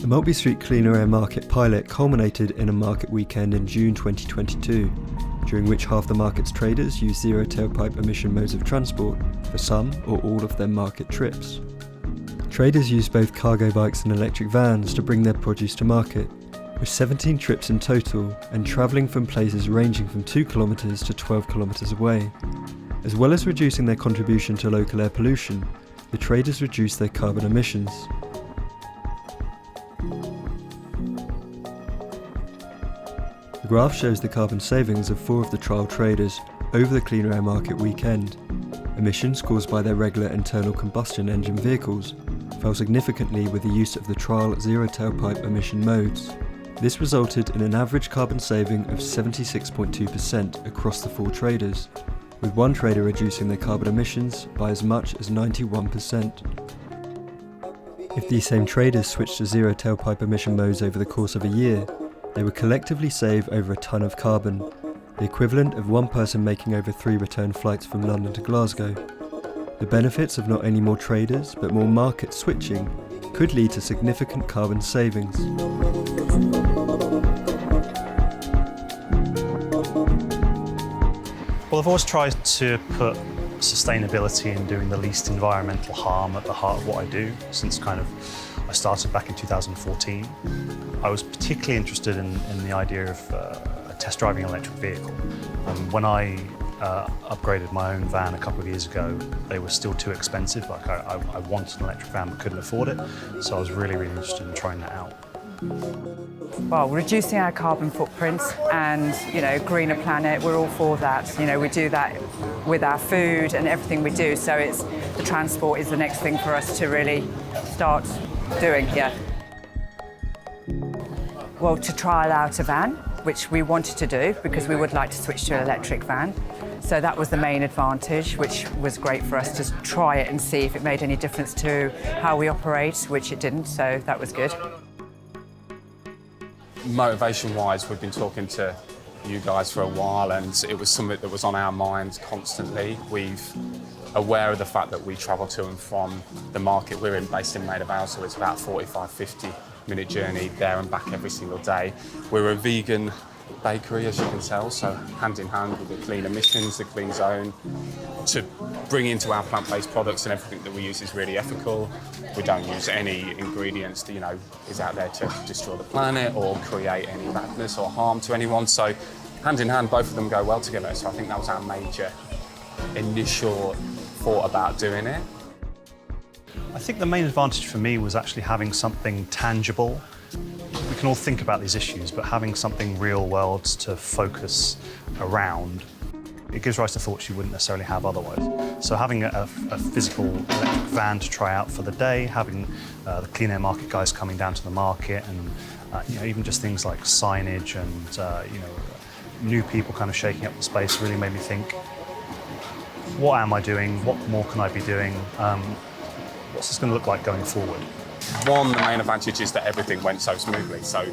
The Maltby Street Cleaner Air Market pilot culminated in a market weekend in June 2022, during which half the market's traders used zero tailpipe emission modes of transport for some or all of their market trips. Traders used both cargo bikes and electric vans to bring their produce to market, with 17 trips in total and travelling from places ranging from 2 kilometres to 12 kilometres away. As well as reducing their contribution to local air pollution, the traders reduced their carbon emissions. The graph shows the carbon savings of 4 of the trial traders over the Cleaner Air Market weekend. Emissions caused by their regular internal combustion engine vehicles fell significantly with the use of the trial zero tailpipe emission modes. This resulted in an average carbon saving of 76.2% across the 4 traders, with one trader reducing their carbon emissions by as much as 91%. If these same traders switched to zero tailpipe emission modes over the course of a year, they would collectively save over a tonne of carbon, the equivalent of one person making over 3 return flights from London to Glasgow. The benefits of not only more traders but more market switching could lead to significant carbon savings. Well, I've always tried to put sustainability and doing the least environmental harm at the heart of what I do since I started back in 2014. I was particularly interested in the idea of test driving an electric vehicle. When I upgraded my own van a couple of years ago, they were still too expensive. I wanted an electric van but couldn't afford it, so I was really interested in trying that out. Well, reducing our carbon footprints and, greener planet, we're all for that. We do that with our food and everything we do, so the transport is the next thing for us to really start doing here. Well, to trial out a van, which we wanted to do because we would like to switch to an electric van. So that was the main advantage, which was great for us to try it and see if it made any difference to how we operate, which it didn't, so that was good. Motivation-wise, we've been talking to you guys for a while, and it was something that was on our minds constantly. We're aware of the fact that we travel to and from the market we're in, based in Maida Vale, so it's about 45-50-minute journey there and back every single day. We're a vegan bakery, as you can tell, so hand in hand with the clean emissions, the clean zone, to bring into our plant-based products, and everything that we use is really ethical. We don't use any ingredients that, is out there to destroy the planet or create any badness or harm to anyone. So hand in hand, both of them go well together. So I think that was our major initial thought about doing it. I think the main advantage for me was actually having something tangible. We can all think about these issues, but having something real world to focus around, it gives rise to thoughts you wouldn't necessarily have otherwise. So having a physical electric van to try out for the day, having the Clean Air Market guys coming down to the market, and even just things like signage and new people kind of shaking up the space really made me think, what am I doing? What more can I be doing? What's this going to look like going forward? One, the main advantage is that everything went so smoothly. So,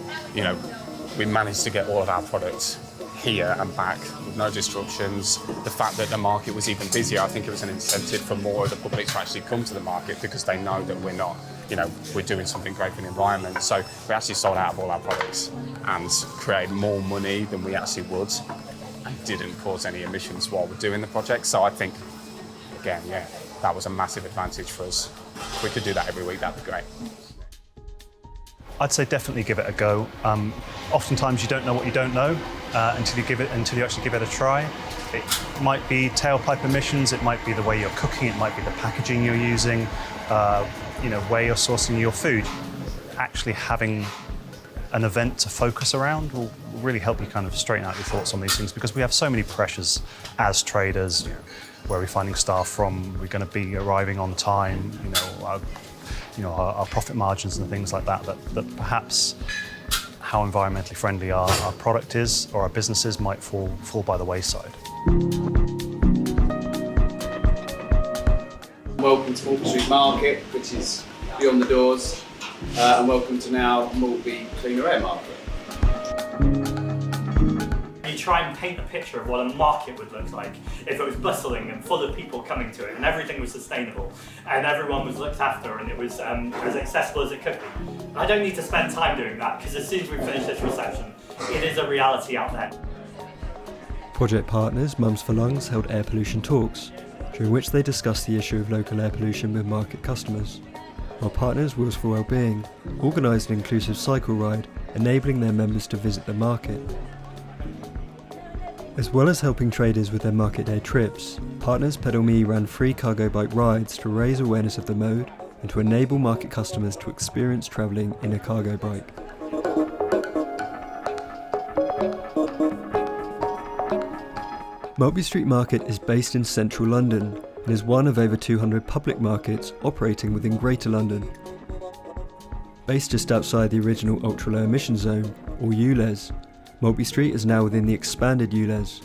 we managed to get all of our products here and back with no disruptions. The fact that the market was even busier, I think it was an incentive for more of the public to actually come to the market because they know that we're not, we're doing something great for the environment. So we actually sold out of all our products and created more money than we actually would, and didn't cause any emissions while we're doing the project. So I think, again, that was a massive advantage for us. If we could do that every week, that'd be great. I'd say definitely give it a go. Oftentimes you don't know what you don't know until you actually give it a try. It might be tailpipe emissions, it might be the way you're cooking, it might be the packaging you're using, where you're sourcing your food. Actually having an event to focus around will really help you kind of straighten out your thoughts on these things, because we have so many pressures as traders. Where are we finding staff from? We're going to be arriving on time, our profit margins and things like that perhaps how environmentally friendly our product is or our businesses might fall by the wayside. Welcome to Maltby Street Market, which is beyond the doors, and welcome to now Maltby Cleaner Air Market. try and paint a picture of what a market would look like if it was bustling and full of people coming to it and everything was sustainable and everyone was looked after and it was as accessible as it could be. I don't need to spend time doing that because as soon as we finish this reception, it is a reality out there. Project partners Mums for Lungs held air pollution talks, during which they discussed the issue of local air pollution with market customers, while partners Wheels for Wellbeing organised an inclusive cycle ride, enabling their members to visit the market. As well as helping traders with their market day trips, partners Pedal Me ran free cargo bike rides to raise awareness of the mode and to enable market customers to experience travelling in a cargo bike. Maltby Street Market is based in central London and is one of over 200 public markets operating within Greater London. Based just outside the original ultra-low emission zone, or ULEZ, Maltby Street is now within the expanded ULEZ.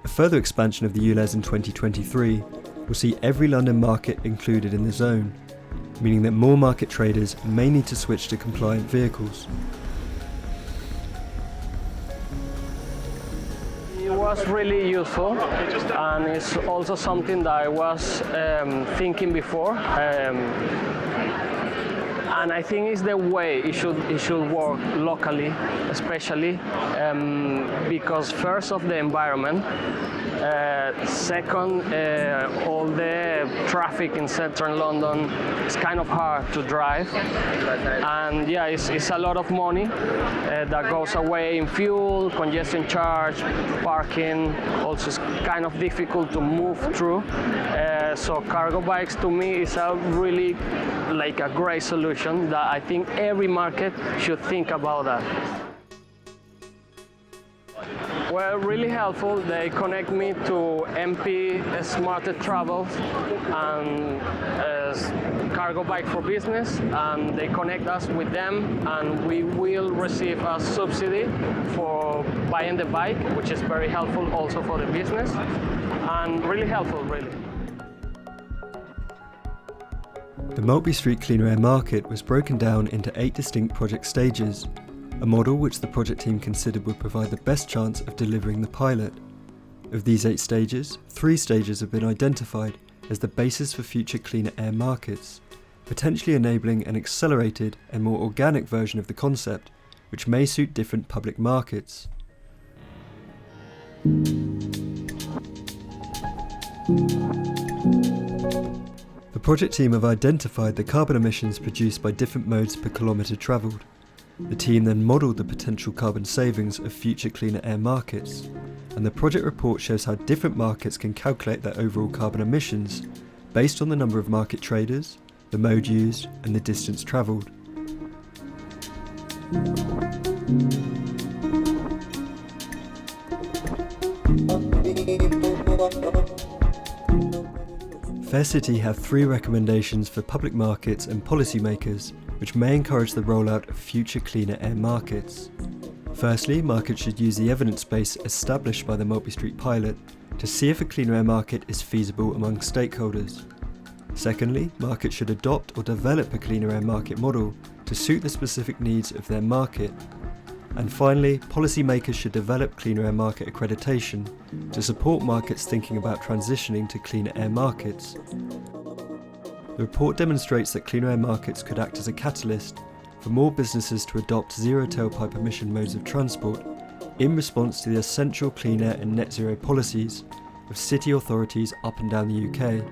A further expansion of the ULEZ in 2023 will see every London market included in the zone, meaning that more market traders may need to switch to compliant vehicles. It was really useful, and it's also something that I was thinking before. And I think it's the way it should work locally, especially because first of the environment, second all the traffic in central London is kind of hard to drive, and yeah, it's a lot of money that goes away in fuel, congestion charge, parking. Also, it's kind of difficult to move through. So cargo bikes to me is a really like a great solution that I think every market should think about that. Well, really helpful. They connect me to MP Smarter Travels and Cargo Bike for Business, and they connect us with them, and we will receive a subsidy for buying the bike, which is very helpful also for the business, and really helpful, really. The Maltby Street Cleaner Air Market was broken down into 8 distinct project stages, a model which the project team considered would provide the best chance of delivering the pilot. Of these 8 stages, 3 stages have been identified as the basis for future cleaner air markets, potentially enabling an accelerated and more organic version of the concept, which may suit different public markets. The project team have identified the carbon emissions produced by different modes per kilometre travelled. The team then modelled the potential carbon savings of future cleaner air markets, and the project report shows how different markets can calculate their overall carbon emissions based on the number of market traders, the mode used, and the distance travelled. Fair City have 3 recommendations for public markets and policymakers which may encourage the rollout of future cleaner air markets. Firstly, markets should use the evidence base established by the Maltby Street pilot to see if a cleaner air market is feasible among stakeholders. Secondly, markets should adopt or develop a cleaner air market model to suit the specific needs of their market. And finally, policymakers should develop cleaner air market accreditation to support markets thinking about transitioning to cleaner air markets. The report demonstrates that cleaner air markets could act as a catalyst for more businesses to adopt zero tailpipe emission modes of transport in response to the essential clean air and net zero policies of city authorities up and down the UK.